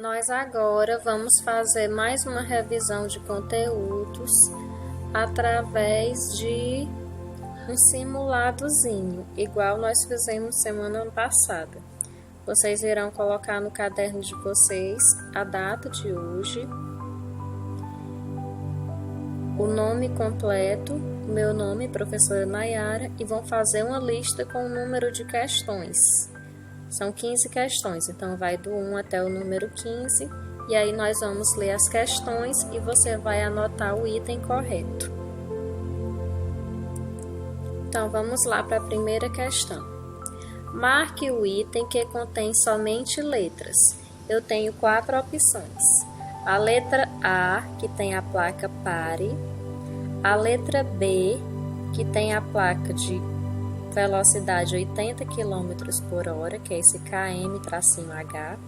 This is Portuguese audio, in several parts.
Nós agora vamos fazer mais uma revisão de conteúdos através de um simuladozinho, igual nós fizemos semana passada. Vocês irão colocar no caderno de vocês a data de hoje, o nome completo, meu nome, professora Nayara, e vão fazer uma lista com o número de questões. São 15 questões, então vai do 1 até o número 15, e aí nós vamos ler as questões e você vai anotar o item correto. Então vamos lá para a primeira questão. Marque o item que contém somente letras. Eu tenho 4 opções. A letra A, que tem a placa pare. A letra B, que tem a placa de velocidade 80 km por hora, que é esse KM-H.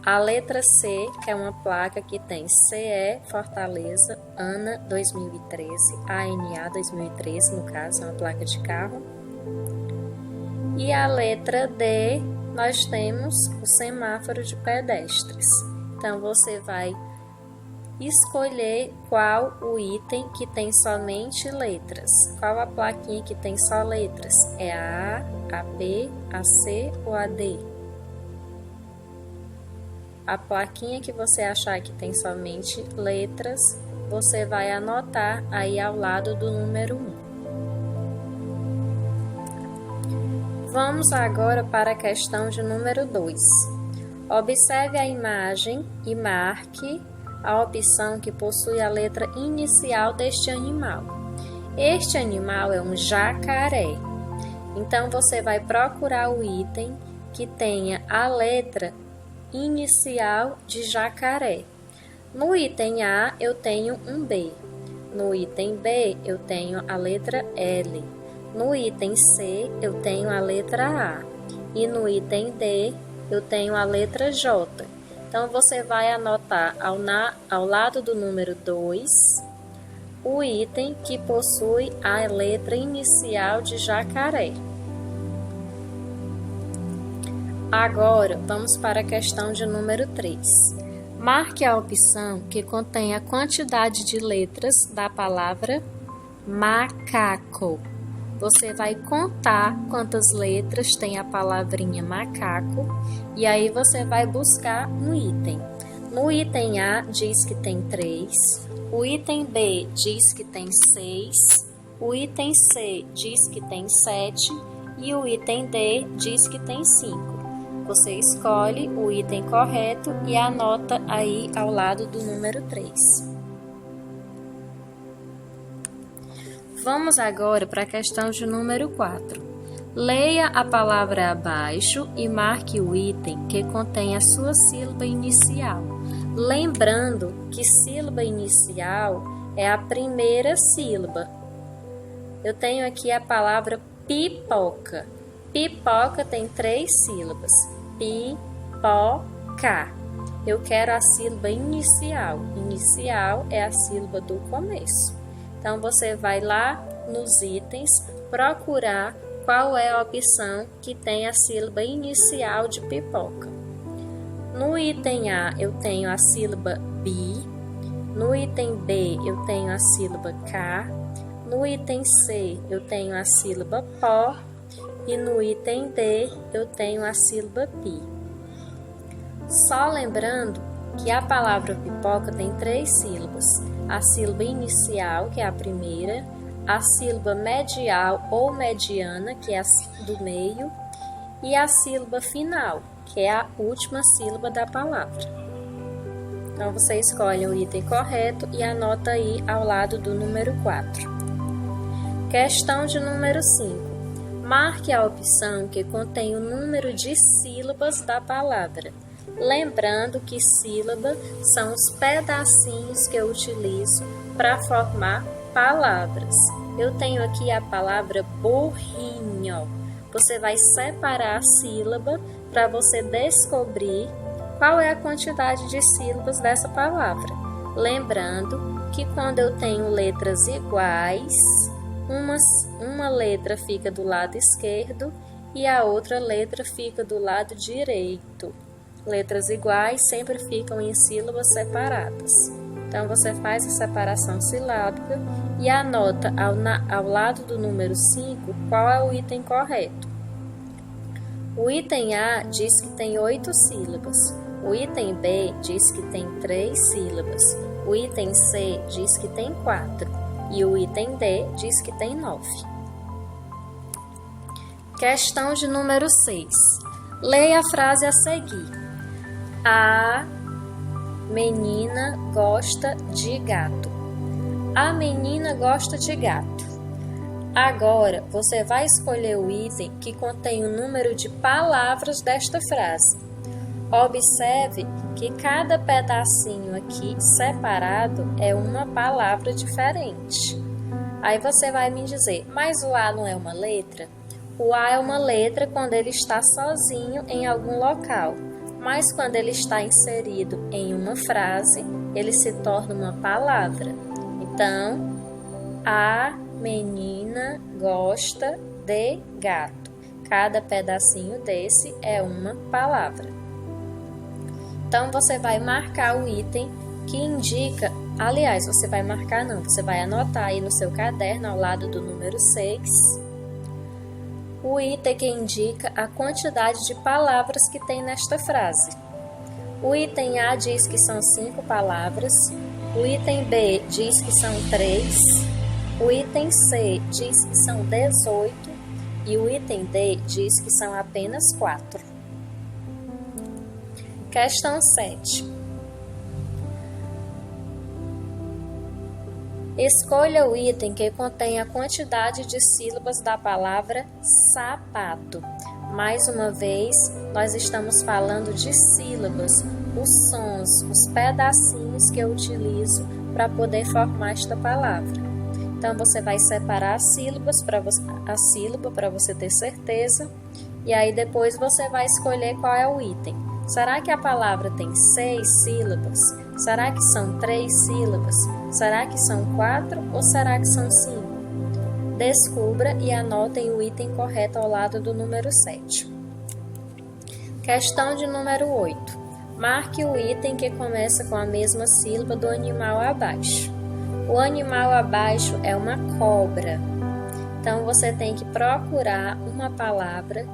A letra C, que é uma placa que tem CE Fortaleza, ANA 2013, ANA 2013, no caso, é uma placa de carro. E a letra D, nós temos o semáforo de pedestres. Então, você vai escolher qual o item que tem somente letras. Qual a plaquinha que tem só letras? É a A, a B, a C ou a D? A plaquinha que você achar que tem somente letras, você vai anotar aí ao lado do número 1. Vamos agora para a questão de número 2. Observe a imagem e marque a opção que possui a letra inicial deste animal. Este animal é um jacaré. Então, você vai procurar o item que tenha a letra inicial de jacaré. No item A, eu tenho um B. No item B, eu tenho a letra L. No item C, eu tenho a letra A. E no item D, eu tenho a letra J. Então, você vai anotar ao lado do número 2 o item que possui a letra inicial de jacaré. Agora, vamos para a questão de número 3. Marque a opção que contém a quantidade de letras da palavra macaco. Você vai contar quantas letras tem a palavrinha macaco e aí você vai buscar um item. No item A diz que tem 3, o item B diz que tem 6, o item C diz que tem 7 e o item D diz que tem 5. Você escolhe o item correto e anota aí ao lado do número 3. Vamos agora para a questão de número 4. Leia a palavra abaixo e marque o item que contém a sua sílaba inicial. Lembrando que sílaba inicial é a primeira sílaba. Eu tenho aqui a palavra pipoca. Pipoca tem 3 sílabas. Pipoca. Eu quero a sílaba inicial. Inicial é a sílaba do começo. Então, você vai lá nos itens procurar qual é a opção que tem a sílaba inicial de pipoca. No item A, eu tenho a sílaba bi. No item B, eu tenho a sílaba K. No item C, eu tenho a sílaba pó. E no item D, eu tenho a sílaba pi. Só lembrando que a palavra pipoca tem 3 sílabas. A sílaba inicial, que é a primeira, a sílaba medial ou mediana, que é a do meio, e a sílaba final, que é a última sílaba da palavra. Então, você escolhe o item correto e anota aí ao lado do número 4. Questão de número 5. Marque a opção que contém o número de sílabas da palavra. Lembrando que sílaba são os pedacinhos que eu utilizo para formar palavras. Eu tenho aqui a palavra burrinho. Você vai separar a sílaba para você descobrir qual é a quantidade de sílabas dessa palavra. Lembrando que quando eu tenho letras iguais, uma letra fica do lado esquerdo e a outra letra fica do lado direito. letras iguais sempre ficam em sílabas separadas. Então, você faz a separação silábica e anota ao lado do número 5 qual é o item correto. O item A diz que tem 8 sílabas. O item B diz que tem 3 sílabas. O item C diz que tem 4. E o item D diz que tem 9. Questão de número 6. Leia a frase a seguir. A menina gosta de gato. A menina gosta de gato. Agora, você vai escolher o item que contém o número de palavras desta frase. Observe que cada pedacinho aqui separado é uma palavra diferente. Aí você vai me dizer, mas o A não é uma letra? O A é uma letra quando ele está sozinho em algum local, mas quando ele está inserido em uma frase, ele se torna uma palavra. Então, a menina gosta de gato. Cada pedacinho desse é uma palavra. Então, você vai marcar o item que indica, aliás, você vai marcar não, você vai anotar aí no seu caderno, ao lado do número 6, o item que indica a quantidade de palavras que tem nesta frase. O item A diz que são 5 palavras, o item B diz que são 3, o item C diz que são 18 e o item D diz que são apenas 4. Questão 7. Escolha o item que contém a quantidade de sílabas da palavra sapato. Mais uma vez, nós estamos falando de sílabas, os sons, os pedacinhos que eu utilizo para poder formar esta palavra. Então, você vai separar as sílabas a sílaba para você ter certeza, e aí depois você vai escolher qual é o item. Será que a palavra tem 6 sílabas? Será que são 3 sílabas? Será que são 4 ou será que são 5? Descubra e anotem o item correto ao lado do número 7. Questão de número 8. Marque o item que começa com a mesma sílaba do animal abaixo. O animal abaixo é uma cobra. Então, você tem que procurar uma palavra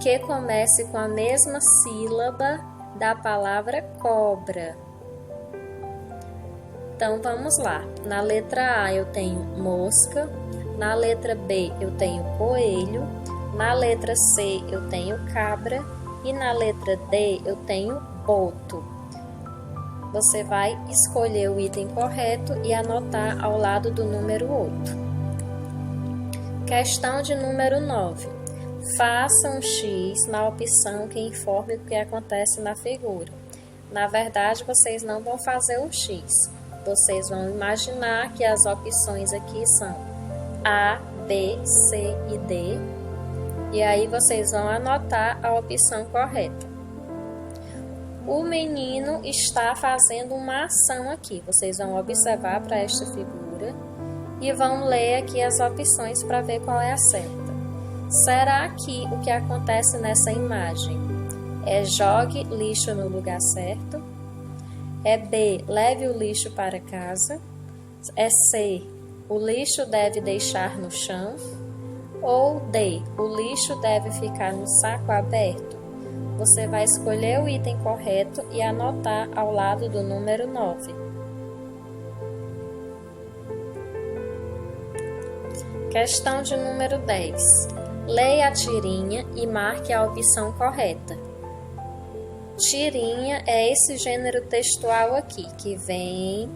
que comece com a mesma sílaba da palavra cobra. Então, vamos lá. Na letra A eu tenho mosca, na letra B eu tenho coelho, na letra C eu tenho cabra e na letra D eu tenho boto. Você vai escolher o item correto e anotar ao lado do número 8. Questão de número 9. Faça um X na opção que informe o que acontece na figura. Na verdade, vocês não vão fazer um X. Vocês vão imaginar que as opções aqui são A, B, C e D. E aí vocês vão anotar a opção correta. O menino está fazendo uma ação aqui. Vocês vão observar para esta figura e vão ler aqui as opções para ver qual é a certa. Será que o que acontece nessa imagem é jogue lixo no lugar certo? É B, leve o lixo para casa? É C, o lixo deve deixar no chão? Ou D, o lixo deve ficar no saco aberto? Você vai escolher o item correto e anotar ao lado do número 9. Questão de número 10. Leia a tirinha e marque a opção correta. Tirinha é esse gênero textual aqui, que vem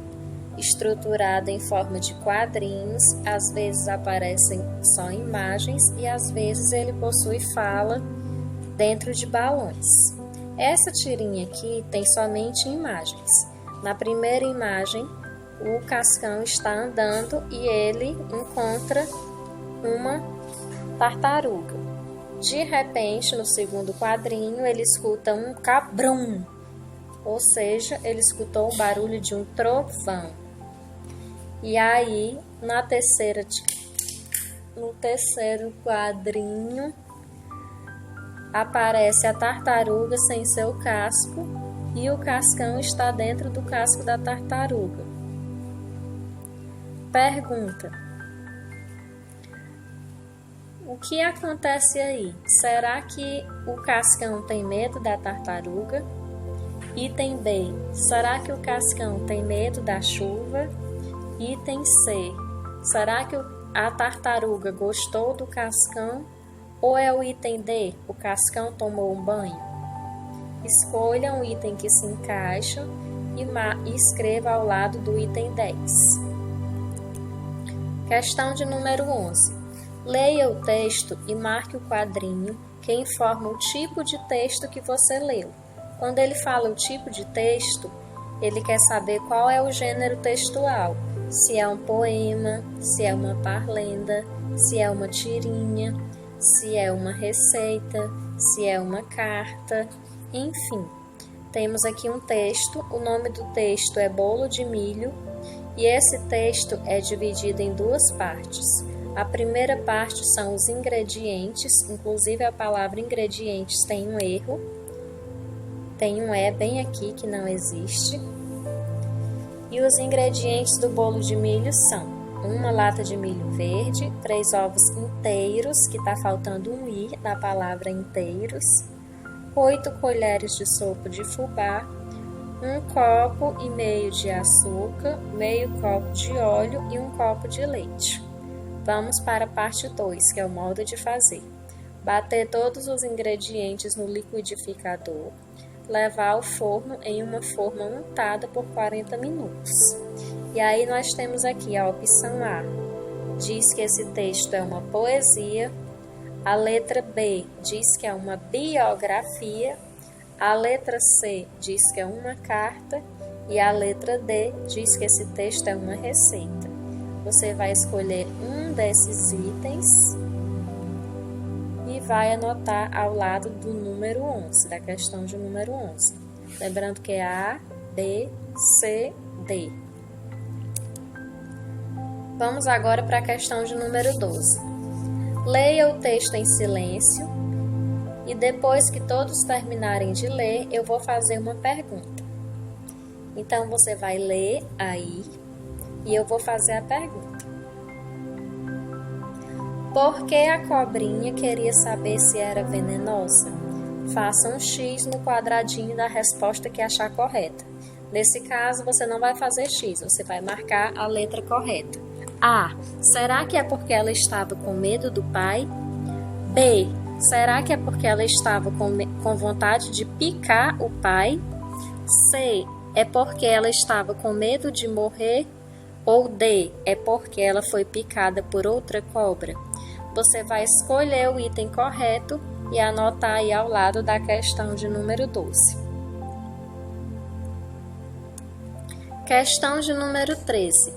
estruturado em forma de quadrinhos, às vezes aparecem só imagens e às vezes ele possui fala dentro de balões. Essa tirinha aqui tem somente imagens. Na primeira imagem, o Cascão está andando e ele encontra uma tartaruga. De repente, no segundo quadrinho, ele escuta um cabrum, ou seja, ele escutou o barulho de um trovão. E aí, no terceiro quadrinho, aparece a tartaruga sem seu casco e o cascão está dentro do casco da tartaruga. Pergunta: o que acontece aí? Será que o cascão tem medo da tartaruga? Item B: será que o cascão tem medo da chuva? Item C: será que a tartaruga gostou do cascão? Ou é o item D: o cascão tomou um banho? Escolha um item que se encaixa e escreva ao lado do item 10. Questão de número 11. Leia o texto e marque o quadrinho que informa o tipo de texto que você leu. Quando ele fala o tipo de texto, ele quer saber qual é o gênero textual. Se é um poema, se é uma parlenda, se é uma tirinha, se é uma receita, se é uma carta, enfim. Temos aqui um texto, o nome do texto é Bolo de Milho e esse texto é dividido em duas partes. A primeira parte são os ingredientes, inclusive a palavra ingredientes tem um erro, tem um E bem aqui que não existe. E os ingredientes do bolo de milho são uma lata de milho verde, 3 ovos inteiros, que está faltando um I na palavra inteiros, 8 colheres de sopa de fubá, 1,5 copo de açúcar, meio copo de óleo e 1 copo de leite. Vamos para a parte 2, que é o modo de fazer. Bater todos os ingredientes no liquidificador, levar ao forno em uma forma untada por 40 minutos. E aí nós temos aqui a opção A, diz que esse texto é uma poesia, a letra B diz que é uma biografia, a letra C diz que é uma carta e a letra D diz que esse texto é uma receita. Você vai escolher um desses itens e vai anotar ao lado do número 11, da questão de número 11. Lembrando que é A, B, C, D. Vamos agora para a questão de número 12. Leia o texto em silêncio e depois que todos terminarem de ler, eu vou fazer uma pergunta. Então, você vai ler aí e eu vou fazer a pergunta. Por que a cobrinha queria saber se era venenosa? Faça um X no quadradinho da resposta que achar correta. Nesse caso, você não vai fazer X, você vai marcar a letra correta. A. Será que é porque ela estava com medo do pai? B. Será que é porque ela estava com vontade de picar o pai? C. É porque ela estava com medo de morrer? Ou D. É porque ela foi picada por outra cobra? Você vai escolher o item correto e anotar aí ao lado da questão de número 12. Questão de número 13.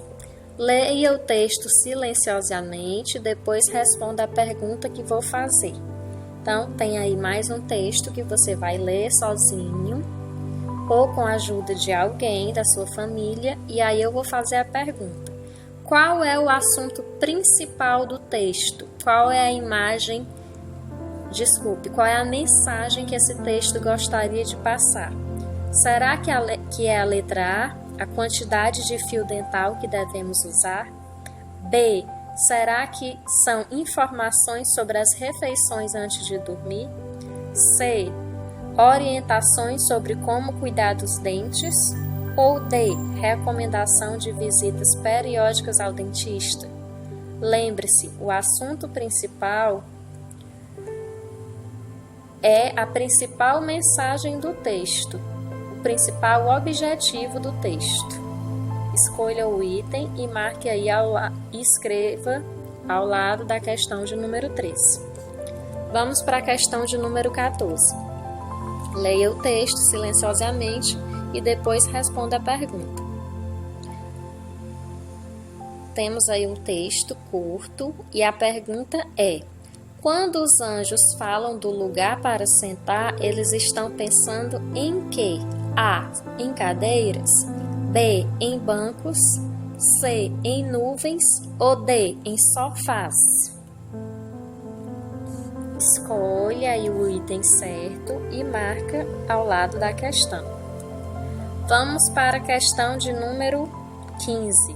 Leia o texto silenciosamente, depois responda a pergunta que vou fazer. Então, tem aí mais um texto que você vai ler sozinho ou com a ajuda de alguém da sua família, e aí eu vou fazer a pergunta. Qual é o assunto principal do texto? Qual é a imagem, qual é a mensagem que esse texto gostaria de passar? Será que é a letra A quantidade de fio dental que devemos usar? B. Será que são informações sobre as refeições antes de dormir? C. Orientações sobre como cuidar dos dentes? Ou D. Recomendação de visitas periódicas ao dentista? Lembre-se, o assunto principal é a principal mensagem do texto, o principal objetivo do texto. Escolha o item e marque aí e escreva ao lado da questão de número 13. Vamos para a questão de número 14. Leia o texto silenciosamente e depois responda a pergunta. Temos aí um texto curto e a pergunta é: quando os anjos falam do lugar para sentar, eles estão pensando em quê? A. Em cadeiras. B. Em bancos. C. Em nuvens. Ou D. Em sofás. Escolha aí o item certo e marca ao lado da questão. Vamos para a questão de número 15.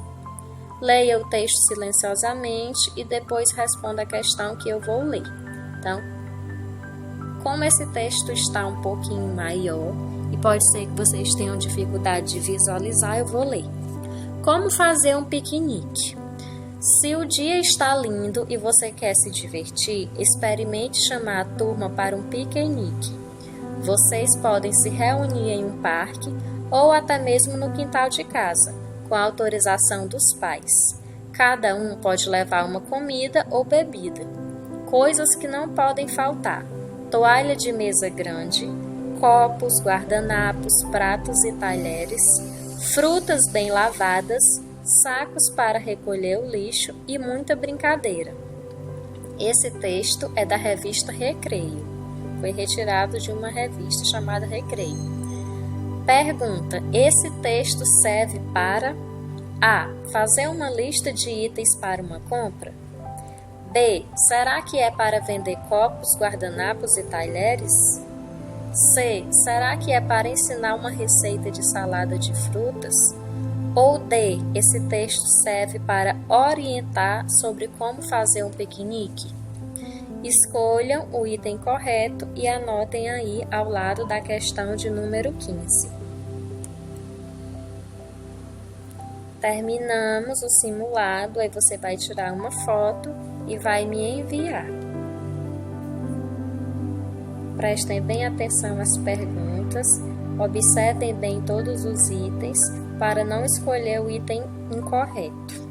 Leia o texto silenciosamente e depois responda a questão que eu vou ler. Então, como esse texto está um pouquinho maior e pode ser que vocês tenham dificuldade de visualizar, eu vou ler. Como fazer um piquenique? Se o dia está lindo e você quer se divertir, experimente chamar a turma para um piquenique. Vocês podem se reunir em um parque ou até mesmo no quintal de casa, com a autorização dos pais. Cada um pode levar uma comida ou bebida. Coisas que não podem faltar: toalha de mesa grande, copos, guardanapos, pratos e talheres, frutas bem lavadas, sacos para recolher o lixo e muita brincadeira. Esse texto é da revista Recreio. Foi retirado de uma revista chamada Recreio. Pergunta: esse texto serve para A. Fazer uma lista de itens para uma compra? B. Será que é para vender copos, guardanapos e talheres? C. Será que é para ensinar uma receita de salada de frutas? Ou D. Esse texto serve para orientar sobre como fazer um piquenique? Escolham o item correto e anotem aí ao lado da questão de número 15. Terminamos o simulado, aí você vai tirar uma foto e vai me enviar. Prestem bem atenção às perguntas, observem bem todos os itens para não escolher o item incorreto.